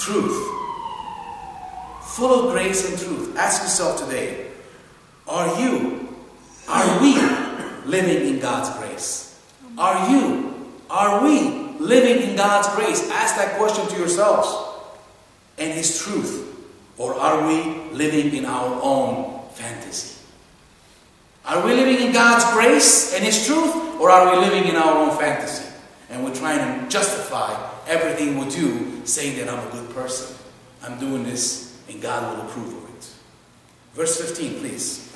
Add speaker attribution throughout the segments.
Speaker 1: truth. Full of grace and truth. Ask yourself today, are we living in God's grace? Are we living in God's grace? Ask that question to yourselves. And His truth. Or are we living in our own fantasy? Are we living in God's grace and His truth? Or are we living in our own fantasy? And we're trying to justify everything we do, saying that I'm a good person. I'm doing this and God will approve of it. Verse 15, please.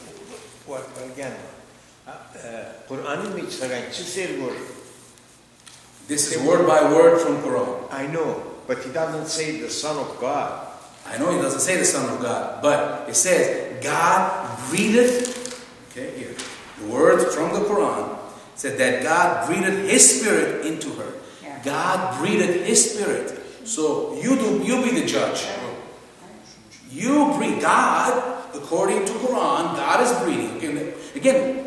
Speaker 1: This is word by word from Quran.
Speaker 2: I know, but He doesn't say the Son of God.
Speaker 1: I know He doesn't say the Son of God, but it says God breathed. Okay, here the word from the Quran said that God breathed His Spirit into her. Yeah. God breathed His Spirit. So you be the judge. You breathe. God, according to Quran, God is breathing. Again,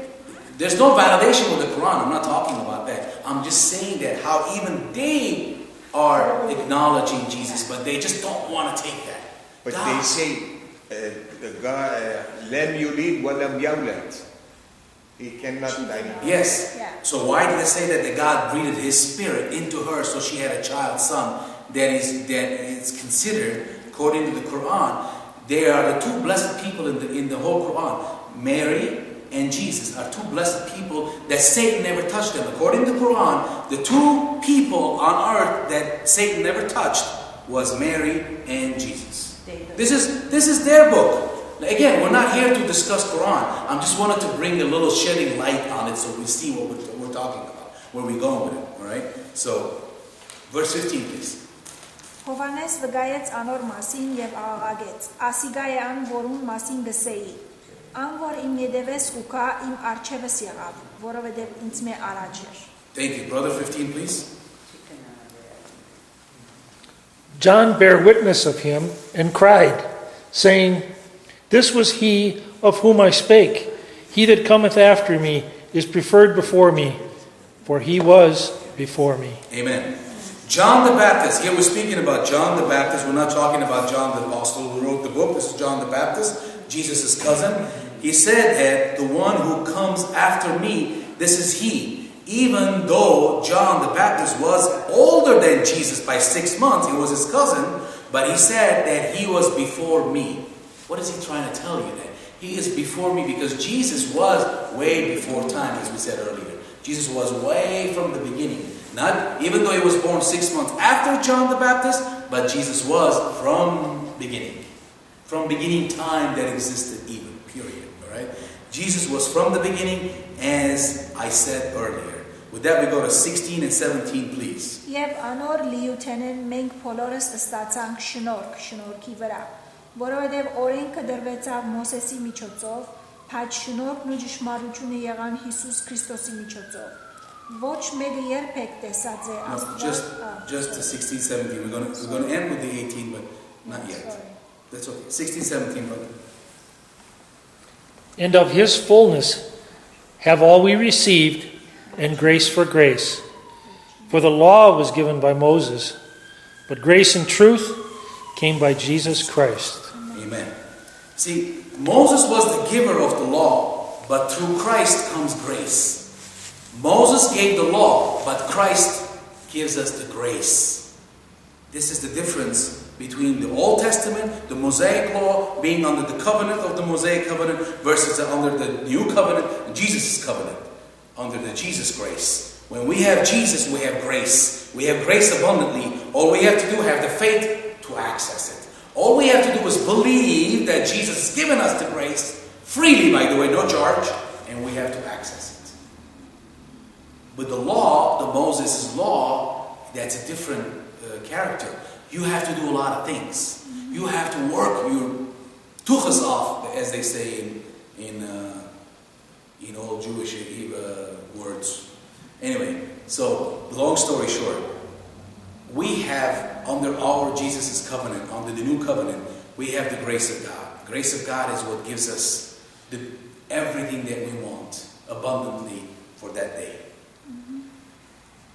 Speaker 1: there's no validation with the Quran. I'm not talking about that. I'm just saying that how even they are acknowledging Jesus, but they just don't want to take that.
Speaker 2: But God, they say, "Lam yulid wa lam yawlad." He cannot die.
Speaker 1: Yes. Yeah. So why did they say that God breathed His Spirit into her, so she had a child, son? That is considered, according to the Quran, they are the two blessed people in the whole Quran. Mary and Jesus are two blessed people that Satan never touched them. According to the Quran, the two people on earth that Satan never touched was Mary and Jesus. This is their book. Again, we're not here to discuss Quran. I just wanted to bring a little shedding light on it so we see what we're talking about, where we're going with it. All right? So, verse 15, please.
Speaker 3: Հովանես վկայեց անոր մասին եւ աղաղագեց. Ասիգա է ան, որուն մասին գսեի. Ան, որ իմ ետևես ու կա, իմ արջևս եղավ, որովհետեւ ինձ մե առաջ էր.
Speaker 1: Thank you. Brother 15, please.
Speaker 4: John bare witness of him and cried, saying, This was he of whom I spake. He that cometh after me is preferred before me, for he was before me.
Speaker 1: Amen. John the Baptist. Here we're speaking about John the Baptist. We're not talking about John the Apostle who wrote the book. This is John the Baptist, Jesus' cousin. He said that the one who comes after me, this is he. Even though John the Baptist was older than Jesus by 6 months, he was his cousin, but he said that he was before me. What is he trying to tell you then? He is before me because Jesus was way before time, as we said earlier. Jesus was way from the beginning. Not even though he was born 6 months after John the Baptist, but Jesus was from beginning. From beginning time that existed even, period. Alright? Jesus was from the beginning, as I said earlier. With that we go to 16 and 17, please.
Speaker 3: Եվ անոր լիութենեն մենք բոլորս ստացանք շնորհքի վրա, որովհետև օրենքը դրվեցավ Մոսեսի միջոցով, բայց շնորհքն ու ճշմարությունը եղան Հիսուս Քրիստոսի միջոցով. Ոչ մեկը երբեք տեսած է Աստված.
Speaker 1: Just to 16, 17. We're going to end with the 18, but not yet. Sorry. That's okay. 16, 17, brother.
Speaker 4: And of His fullness have all we received, and grace for grace. For the law was given by Moses, but grace and truth came by Jesus Christ.
Speaker 1: Amen. See, Moses was the giver of the law, but through Christ comes grace. Moses gave the law, but Christ gives us the grace. This is the difference between the Old Testament, the Mosaic law, being under the covenant of the Mosaic covenant, versus under the New Covenant, Jesus' covenant, under the Jesus grace. When we have Jesus, we have grace. We have grace abundantly. All we have to do is have the faith to access it. All we have to do is believe that Jesus has given us the grace, freely, by the way, no charge, and we have to access it. But the law, the Moses' law, that's a different character. You have to do a lot of things. You have to work your tuchas off, as they say in old Jewish words. Anyway, so long story short, we have under our Jesus' covenant, under the new covenant, we have the grace of God. The grace of God is what gives us everything that we want abundantly for that day.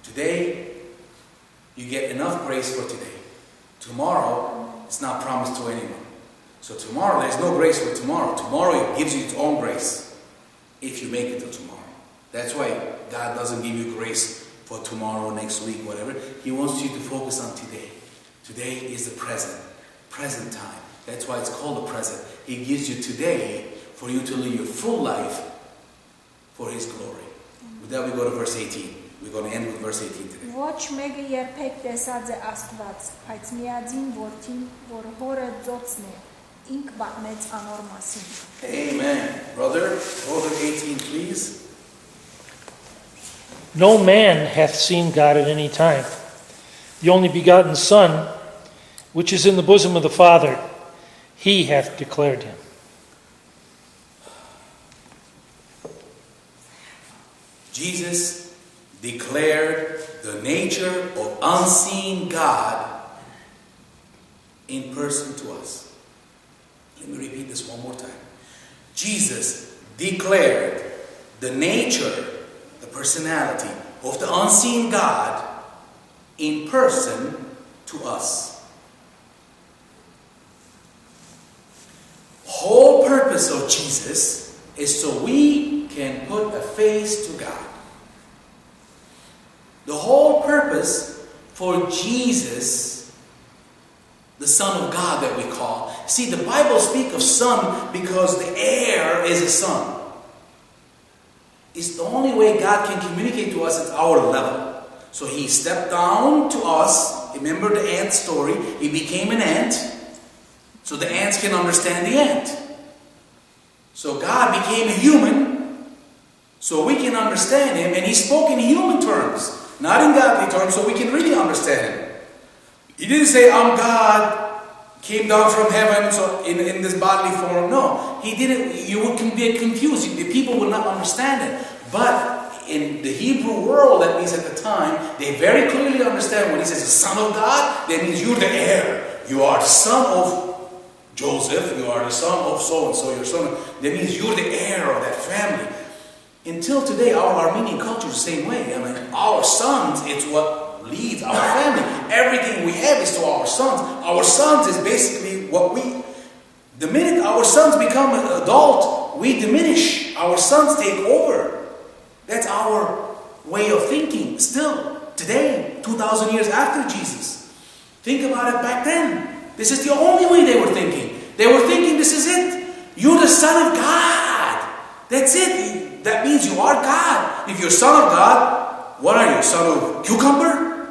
Speaker 1: Today, you get enough grace for today. Tomorrow, it's not promised to anyone. So tomorrow, there's no grace for tomorrow. Tomorrow, it gives you its own grace if you make it to tomorrow. That's why God doesn't give you grace for tomorrow, next week, whatever. He wants you to focus on today. Today is the present time. That's why it's called the present. He gives you today for you to live your full life for His glory. With that, we go to verse 18. We're going to end with verse 18 today.
Speaker 3: Ոչ մեկը երբեք տեսած է Աստված, բայց միածին որդին, որ հորը ծոցն է, ինք բանեց անոր մասին.
Speaker 1: Amen. Brother, go to 18, please.
Speaker 4: No man hath seen God at any time. The only begotten Son, which is in the bosom of the Father, He hath declared Him.
Speaker 1: Jesus declared the nature of unseen God in person to us. Let me repeat this one more time. Jesus declared the nature, the personality of the unseen God in person to us. Whole purpose of Jesus is so we can put a face to God. The whole purpose for Jesus, the Son of God that we call. See, the Bible speaks of Son because the heir is a son. It's the only way God can communicate to us at our level. So He stepped down to us. Remember the ant story? He became an ant. So the ants can understand the ant. So God became a human. So we can understand Him. And He spoke in human terms. Not in godly terms, so we can really understand Him. He didn't say, I'm God, came down from heaven so in this bodily form. No, He didn't. You would get confused. The people would not understand it. But in the Hebrew world, at least at the time, they very clearly understand when He says the Son of God, that means you're the heir. You are the son of Joseph. You are the son of so-and-so. Your son. That means you're the heir of that family. Until today, our Armenian culture is the same way. I mean, our sons, it's what leads our family. Everything we have is to our sons. Our sons is basically what we... The minute our sons become an adult, we diminish. Our sons take over. That's our way of thinking. Still, today, 2,000 years after Jesus. Think about it back then. This is the only way they were thinking. They were thinking, this is it. You're the Son of God. That's it. That means you are God. If you're Son of God, what are you? Son of cucumber?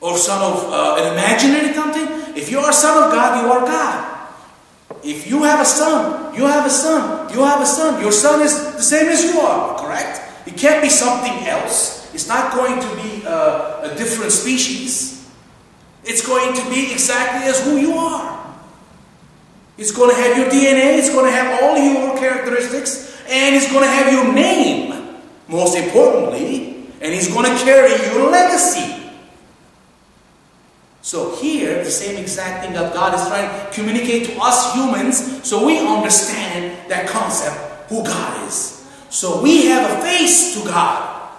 Speaker 1: Or son of an imaginary something? If you are Son of God, you are God. If you have a son, you have a son. You have a son. Your son is the same as you are, correct? It can't be something else. It's not going to be a different species. It's going to be exactly as who you are. It's going to have your DNA. It's going to have all your characteristics. And it's going to have your name, most importantly. And He's going to carry your legacy. So here, the same exact thing that God is trying to communicate to us humans, so we understand that concept, who God is. So we have a face to God.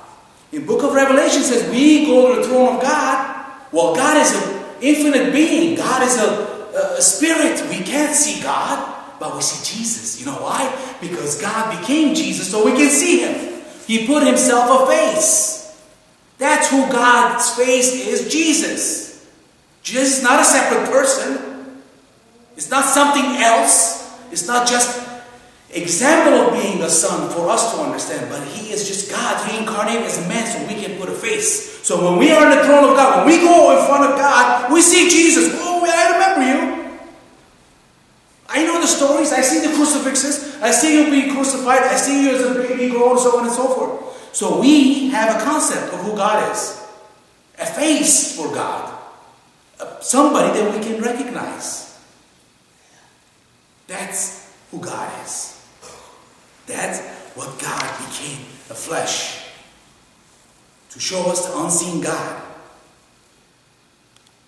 Speaker 1: In book of Revelation says, we go to the throne of God. Well, God is an infinite being. God is a spirit. We can't see God, but we see Jesus. You know why? Because God became Jesus so we can see Him. He put Himself a face. That's who God's face is, Jesus. Jesus is not a separate person. It's not something else. It's not just example of being a son for us to understand, but He is just God reincarnated as a man so we can put a face. So when we are in the throne of God, when we go in front of God, we see Jesus. Oh, I remember you. I know the stories. I see the crucifixes. I see you being crucified. I see you as a baby growing, so on and so forth. So we have a concept of who God is. A face for God. Somebody that we can recognize. That's who God is. That's what God became, a flesh. To show us the unseen God.